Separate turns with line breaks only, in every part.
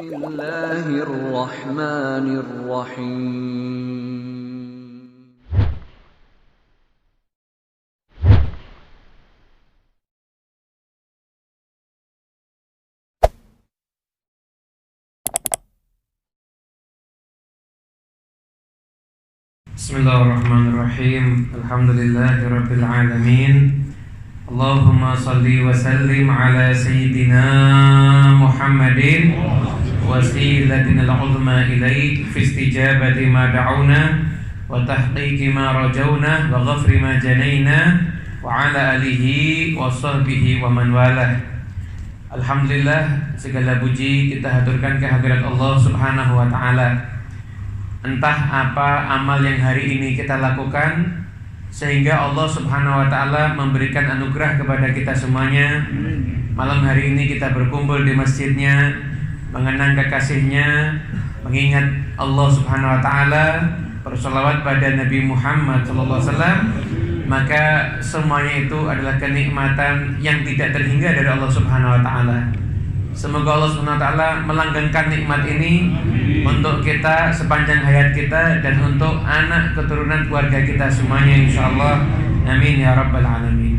Bismillahirrahmanirrahim.
Bismillahirrahmanirrahim. Alhamdulillahirabbil alamin. Allahumma salli wa sallim ala sayyidina Muhammadin wasilatina al-'uzma ilaik fi istijabati ma da'una wa tahqiqi ma rajawna wa ghafri ma janaina wa ala alihi wa sahbihi wa man walah. Alhamdulillah, segala puji kita haturkan kehadirat Allah Subhanahu wa taala. Entah apa amal yang hari ini kita lakukan sehingga Allah Subhanahu wa taala memberikan anugerah kepada kita semuanya. Malam hari ini kita berkumpul di masjidnya, mengenang kekasihnya, mengingat Allah Subhanahu wa taala, bersolawat pada Nabi Muhammad sallallahu alaihi wasallam. Maka semuanya itu adalah kenikmatan yang tidak terhingga dari Allah Subhanahu wa taala. Semoga Allah Subhanahu wa taala melanggengkan nikmat ini untuk kita sepanjang hayat kita dan untuk anak keturunan keluarga kita semuanya insyaallah. Amin ya rabbal alamin.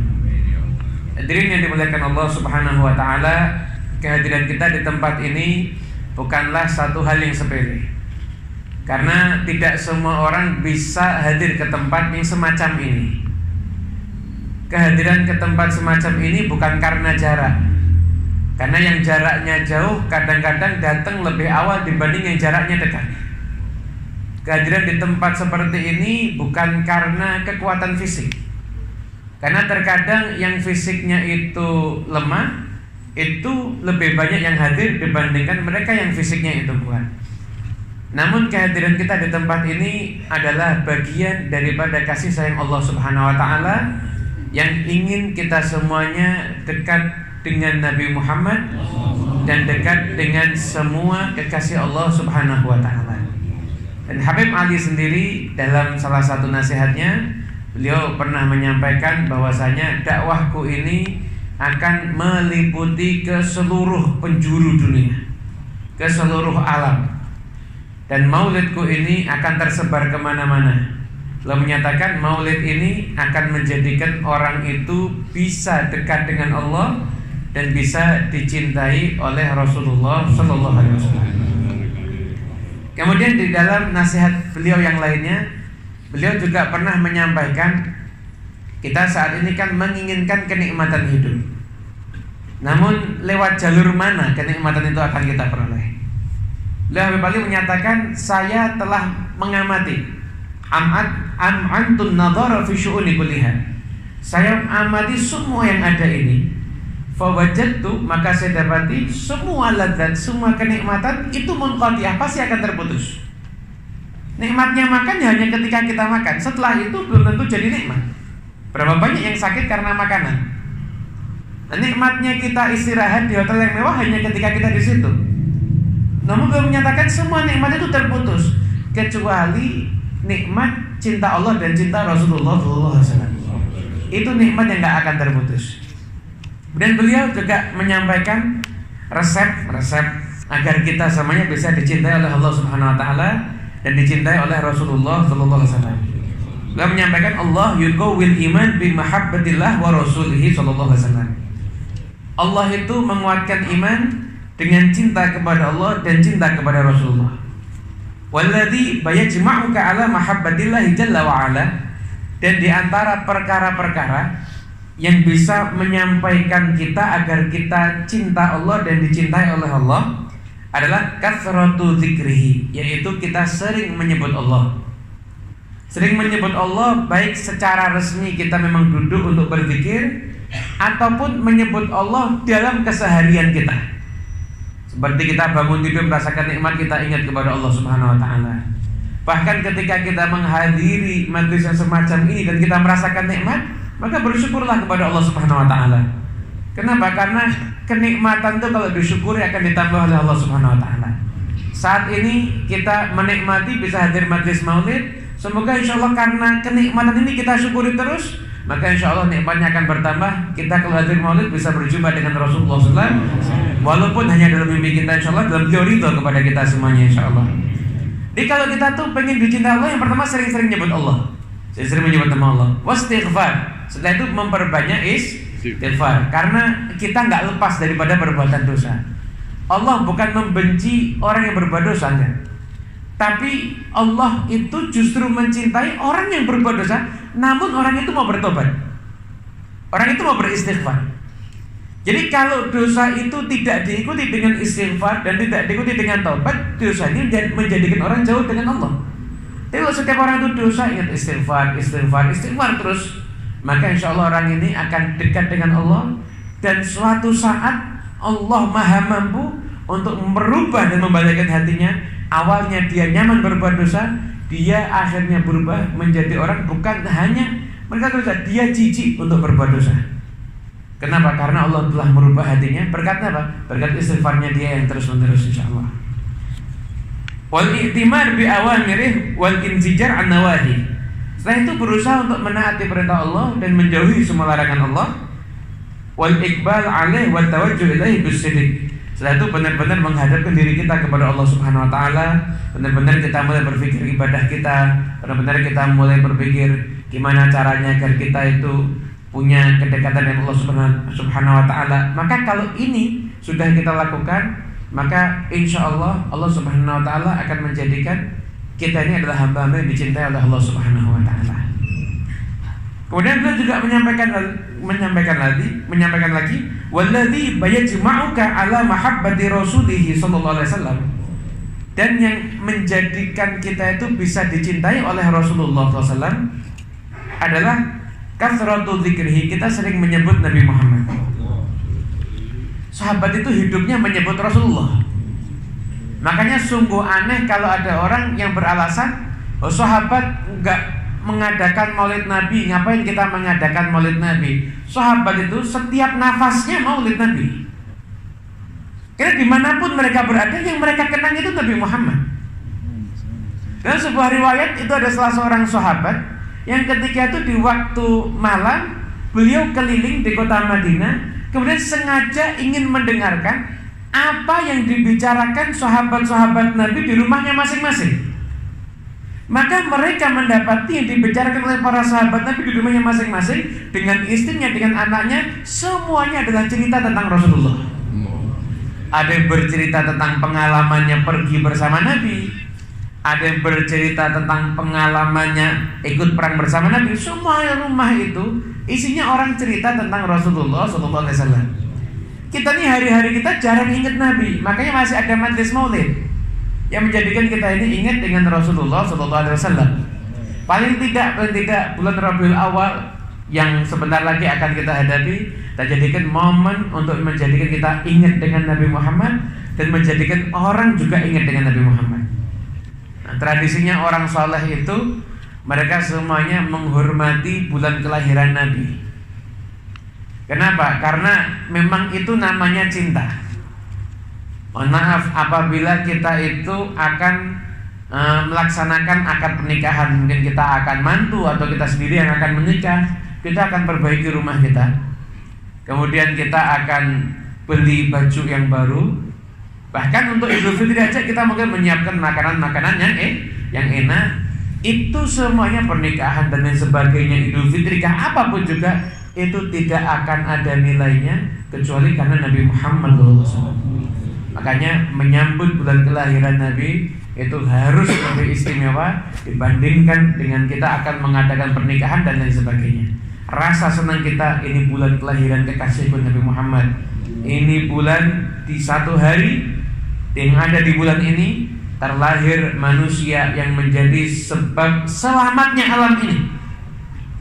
Hadirin yang dimuliakan Allah Subhanahu wa taala, kehadiran kita di tempat ini bukanlah satu hal yang sepele. Karena tidak semua orang bisa hadir ke tempat yang semacam ini. Kehadiran ke tempat semacam ini bukan karena jarak. Karena yang jaraknya jauh kadang-kadang datang lebih awal dibanding yang jaraknya dekat. Kehadiran di tempat seperti ini bukan karena kekuatan fisik. Karena terkadang yang fisiknya itu lemah, itu lebih banyak yang hadir dibandingkan mereka yang fisiknya itu kuat. Namun kehadiran kita di tempat ini adalah bagian daripada kasih sayang Allah Subhanahu wa taala yang ingin kita semuanya dekat dengan Nabi Muhammad dan dekat dengan semua kekasih Allah Subhanahu wa taala. Dan Habib Ali sendiri dalam salah satu nasihatnya, beliau pernah menyampaikan bahwasanya dakwahku ini akan meliputi ke seluruh penjuru dunia, ke seluruh alam. Dan maulidku ini akan tersebar kemana-mana. Beliau menyatakan maulid ini akan menjadikan orang itu bisa dekat dengan Allah dan bisa dicintai oleh Rasulullah Sallallahu Alaihi Wasallam. Kemudian di dalam nasihat beliau yang lainnya, beliau juga pernah menyampaikan kita saat ini kan menginginkan kenikmatan hidup. Namun lewat jalur mana kenikmatan itu akan kita peroleh? Beliau Habib Ali menyatakan, saya telah mengamati am'antun nadhara fi syu'uni kulliha. Saya amati semua yang ada ini. Fawajadtu, maka saya dapati semua ladzat, semua kenikmatan itu munqati'ah, pasti akan terputus. Nikmatnya makan hanya ketika kita makan. Setelah itu belum tentu jadi nikmat. Berapa banyak yang sakit karena makanan. Nikmatnya kita istirahat di hotel yang mewah hanya ketika kita di situ. Namun beliau menyatakan semua nikmat itu terputus kecuali nikmat cinta Allah dan cinta Rasulullah SAW. Itu nikmat yang gak akan terputus. Dan beliau juga menyampaikan resep agar kita semuanya bisa dicintai oleh Allah Subhanahu wa taala dan dicintai oleh Rasulullah sallallahu alaihi wasallam. Beliau menyampaikan Allah yuqawwil iman bi mahabbatillah wa rasulihi sallallahu alaihi wasallam. Allah itu menguatkan iman dengan cinta kepada Allah dan cinta kepada Rasulullah. Walladzi bayajma'uka ala mahabbatillah jalla wa ala, dan di antara perkara-perkara yang bisa menyampaikan kita agar kita cinta Allah dan dicintai oleh Allah adalah kathratu dzikrihi, yaitu kita sering menyebut Allah. Sering menyebut Allah baik secara resmi kita memang duduk untuk berzikir ataupun menyebut Allah dalam keseharian kita. Seperti kita bangun tidur merasakan nikmat, kita ingat kepada Allah Subhanahu wa taala. Bahkan ketika kita menghadiri majelis yang semacam ini dan kita merasakan nikmat, maka bersyukurlah kepada Allah Subhanahu wa taala. Kenapa? Karena kenikmatan itu kalau disyukuri akan ditambah oleh Allah Subhanahu wa taala. Saat ini kita menikmati bisa hadir majelis maulid. Semoga insya Allah karena kenikmatan ini kita syukuri terus, maka insya Allah nikmatnya akan bertambah. Kita kalau hadir maulid bisa berjumpa dengan Rasulullah SAW, walaupun hanya dalam mimpi kita, insya Allah dalam beliau ridho kepada kita semuanya, insya Allah. Jadi kalau kita tuh pengen dicintai Allah, yang pertama sering-sering nyebut Allah, sering-sering menyebut nama Allah. Wastighfar, setelah itu memperbanyak istighfar, karena kita nggak lepas daripada perbuatan dosa. Allah bukan membenci orang yang berbuat dosa, enggak. Tapi Allah itu justru mencintai orang yang berbuat dosa, namun orang itu mau bertobat, orang itu mau beristighfar. Jadi kalau dosa itu tidak diikuti dengan istighfar dan tidak diikuti dengan taubat, dosa ini menjadikan orang jauh dengan Allah. Tapi kalau setiap orang itu dosa, ingat istighfar, istighfar, istighfar terus, maka insya Allah orang ini akan dekat dengan Allah. Dan suatu saat Allah maha mampu untuk merubah dan membalikkan hatinya. Awalnya dia nyaman berbuat dosa, dia akhirnya berubah menjadi orang bukan hanya mereka dosa, dia jijik untuk berbuat dosa. Kenapa? Karena Allah telah merubah hatinya. Berkat apa? Berkat istighfarnya dia yang terus-menerus, insyaallah. Wal i'timar bi awamirih wal inzijar an nawahi. Setelah itu berusaha untuk menaati perintah Allah dan menjauhi semua larangan Allah. Wal iqbal alaih wa tawajjuh ilaihi bisidq. Setelah itu benar-benar menghadapkan diri kita kepada Allah Subhanahu wa taala, benar-benar kita mulai berpikir ibadah kita, benar-benar kita mulai berpikir gimana caranya agar kita itu punya kedekatan dengan Allah Subhanahu wa taala. Maka kalau ini sudah kita lakukan, maka insya Allah Allah Subhanahu wa taala akan menjadikan kita ini adalah hamba-hamba yang dicintai oleh Allah Subhanahu wa taala. Kemudian beliau juga menyampaikan lagi, walladzi bayajma'uka ala mahabbati rasulih sallallahu alaihi wasallam. Dan yang menjadikan kita itu bisa dicintai oleh Rasulullah SAW adalah kathratu dzikrihi, kita sering menyebut Nabi Muhammad. Sahabat itu hidupnya menyebut Rasulullah. Makanya sungguh aneh kalau ada orang yang beralasan, oh sahabat enggak mengadakan maulid Nabi, ngapain kita mengadakan maulid Nabi? Sahabat itu setiap nafasnya maulid Nabi. Karena dimanapun mereka berada, yang mereka kenang itu Nabi Muhammad. Dan sebuah riwayat itu ada salah seorang sahabat yang ketika itu di waktu malam beliau keliling di kota Madinah, kemudian sengaja ingin mendengarkan apa yang dibicarakan sahabat-sahabat Nabi di rumahnya masing-masing. Maka mereka mendapati yang dibicarakan oleh para sahabat Nabi di rumahnya masing-masing, dengan istrinya, dengan anaknya, semuanya adalah cerita tentang Rasulullah. Ada yang bercerita tentang pengalamannya pergi bersama Nabi, ada yang bercerita tentang pengalamannya ikut perang bersama Nabi. Semua rumah itu isinya orang cerita tentang Rasulullah SAW. Kita nih hari-hari kita jarang ingat Nabi, makanya masih ada majelis maulid yang menjadikan kita ini ingat dengan Rasulullah SAW. Paling tidak bulan Rabiul Awal yang sebentar lagi akan kita hadapi, kita jadikan momen untuk menjadikan kita ingat dengan Nabi Muhammad dan menjadikan orang juga ingat dengan Nabi Muhammad. Nah, tradisinya orang soleh itu mereka semuanya menghormati bulan kelahiran Nabi. Kenapa? Karena memang itu namanya cinta. Mohon maaf apabila kita itu akan melaksanakan akad pernikahan, mungkin kita akan mantu atau kita sendiri yang akan menikah, kita akan perbaiki rumah kita. Kemudian kita akan beli baju yang baru. Bahkan untuk Idul Fitri aja kita mungkin menyiapkan makanan-makanan yang enak. Itu semuanya pernikahan dan lain sebagainya, Idul Fitri kah apapun juga itu tidak akan ada nilainya kecuali karena Nabi Muhammad SAW. Makanya menyambut bulan kelahiran Nabi itu harus lebih istimewa dibandingkan dengan kita akan mengadakan pernikahan dan lain sebagainya. Rasa senang kita, ini bulan kelahiran kekasihku Nabi Muhammad. Ini bulan di satu hari yang ada di bulan ini terlahir manusia yang menjadi sebab selamatnya alam ini.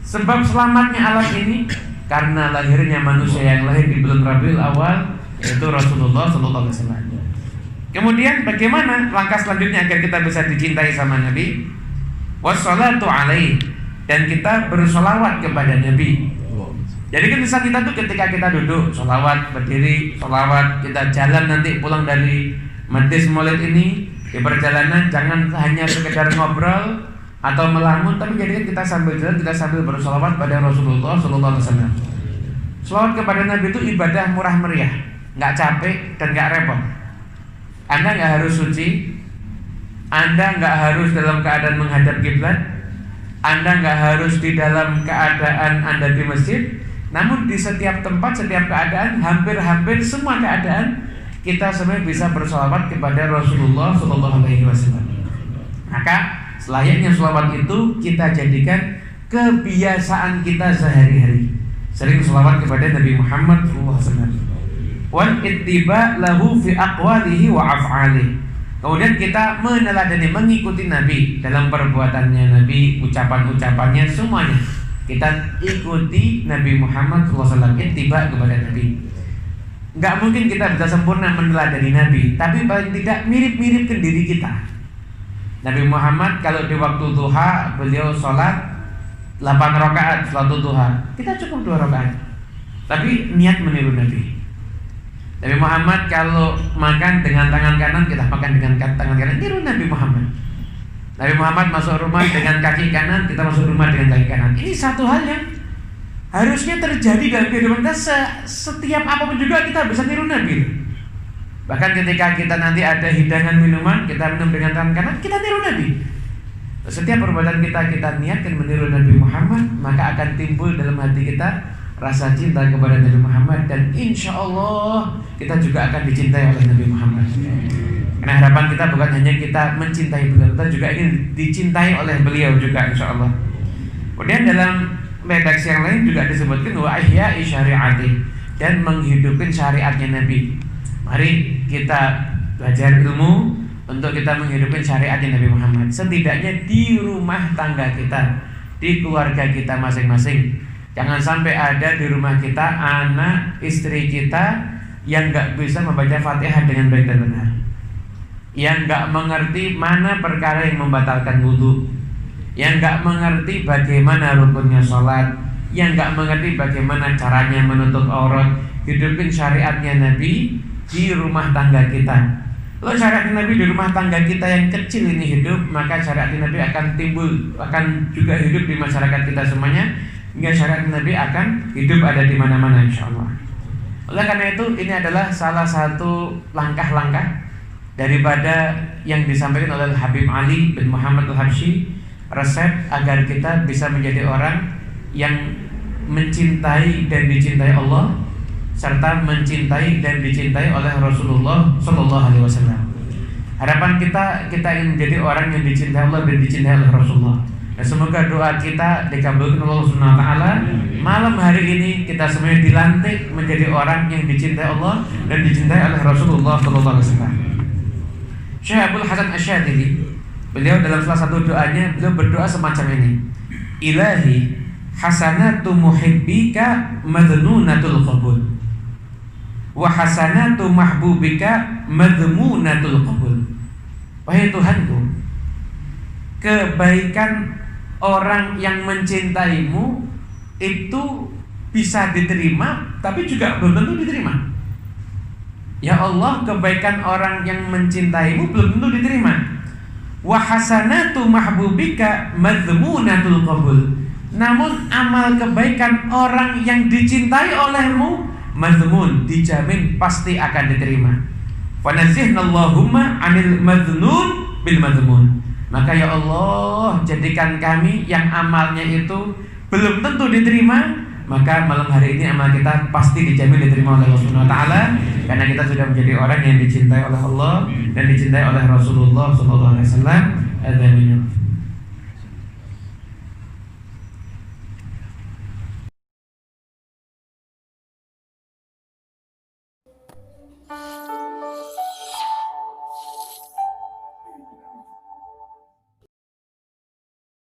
Sebab selamatnya alam ini karena lahirnya manusia yang lahir di bulan Rabiul Awal, yaitu Rasulullah SAW. Kemudian bagaimana langkah selanjutnya agar kita bisa dicintai sama Nabi? Wassalatu alaihi, dan kita bersolawat kepada Nabi. Jadi kan bisa kita tuh ketika kita duduk solawat, berdiri solawat, kita jalan nanti pulang dari majlis maulid ini, di perjalanan jangan hanya sekedar ngobrol, atau melamun, tapi jadikan kita sambil jalan, kita sambil bersolawat pada Rasulullah Sallallahu Alaihi Wasallam. Selawat kepada Nabi itu ibadah murah meriah, nggak capek dan nggak repot. Anda nggak harus suci, Anda nggak harus dalam keadaan menghadap kiblat, Anda nggak harus di dalam keadaan Anda di masjid. Namun di setiap tempat, setiap keadaan, hampir-hampir semua keadaan, kita sebenarnya bisa bersolawat kepada Rasulullah Sallallahu Alaihi Wasallam. Maka selayaknya selawat itu kita jadikan kebiasaan kita sehari-hari. Sering selawat kepada Nabi Muhammad SAW. Wal ittiba lahu fi aqwalihi wa af'alihi. Kemudian kita meneladani, mengikuti Nabi dalam perbuatannya Nabi, ucapan-ucapannya, semuanya. Kita ikuti Nabi Muhammad SAW, ittiba kepada Nabi. Enggak mungkin kita bisa sempurna meneladani Nabi, tapi paling tidak mirip-mirip ke diri kita. Nabi Muhammad kalau di waktu duha beliau sholat 8 rakaat sholat duha, kita cukup 2 rakaat, tapi niat meniru Nabi. Nabi Muhammad kalau makan dengan tangan kanan, kita makan dengan tangan kanan, niru Nabi Muhammad. Nabi Muhammad masuk rumah dengan kaki kanan, kita masuk rumah dengan kaki kanan. Ini satu hal yang harusnya terjadi dalam kehidupan kita. Setiap apapun juga kita bisa niru Nabi. Bahkan ketika kita nanti ada hidangan minuman, kita minum dengan tangan kanan, kita niru Nabi. Setiap perbuatan kita niatkan meniru Nabi Muhammad, maka akan timbul dalam hati kita rasa cinta kepada Nabi Muhammad, dan insya Allah kita juga akan dicintai oleh Nabi Muhammad. Karena harapan kita bukan hanya kita mencintai beliau, kita juga ingin dicintai oleh beliau juga, insya Allah. Kemudian dalam redaksi yang lain juga disebutkan wa ihya'i syari'ati, dan menghidupkan syariatnya Nabi. Mari kita belajar ilmu untuk kita menghidupkan syariatnya Nabi Muhammad. Setidaknya di rumah tangga kita, di keluarga kita masing-masing. Jangan sampai ada di rumah kita anak istri kita yang gak bisa membaca Fatihah dengan baik dan benar, yang gak mengerti mana perkara yang membatalkan wudhu, yang gak mengerti bagaimana rukunnya sholat, yang gak mengerti bagaimana caranya menutup aurat. Hidupkan syariatnya Nabi di rumah tangga kita. Kalau syariat Nabi di rumah tangga kita yang kecil ini hidup, maka syariat Nabi akan timbul, akan juga hidup di masyarakat kita semuanya, hingga syariat Nabi akan hidup ada di mana-mana, insya Allah. Oleh karena itu, ini adalah salah satu langkah-langkah daripada yang disampaikan oleh Habib Ali bin Muhammad Al-Habsyi, resep agar kita bisa menjadi orang yang mencintai dan dicintai Allah, serta mencintai dan dicintai oleh Rasulullah Sallallahu Alaihi Wasallam. Harapan kita ingin menjadi orang yang dicintai Allah dan dicintai oleh Rasulullah. Dan semoga doa kita dikabulkan Allah Subhanahu Wa Taala. Malam hari ini kita semuanya dilantik menjadi orang yang dicintai Allah dan dicintai oleh Rasulullah Sallallahu Alaihi Wasallam. Syekh Abdul Hasan Asy-Syadzili, beliau dalam salah satu doanya beliau berdoa semacam ini: Ilahi hasanatu muhibbika madnunatul qabul, wa hasanatu mahbubika madmunatul qabul. Wahai Tuhanku, kebaikan orang yang mencintaimu itu bisa diterima, tapi juga belum tentu diterima. Ya Allah, kebaikan orang yang mencintaimu belum tentu diterima. Wa hasanatu mahbubika madmunatul qabul. Namun amal kebaikan orang yang dicintai olehmu madmun, dijamin pasti akan diterima. Wa nazihna Allahumma 'anil madnun bil madmun. Maka ya Allah, jadikan kami yang amalnya itu belum tentu diterima, maka malam hari ini amal kita pasti dijamin diterima oleh Allah Subhanahu Wa Taala, karena kita sudah menjadi orang yang dicintai oleh Allah dan dicintai oleh Rasulullah Sallallahu Alaihi Wasallam. Amin.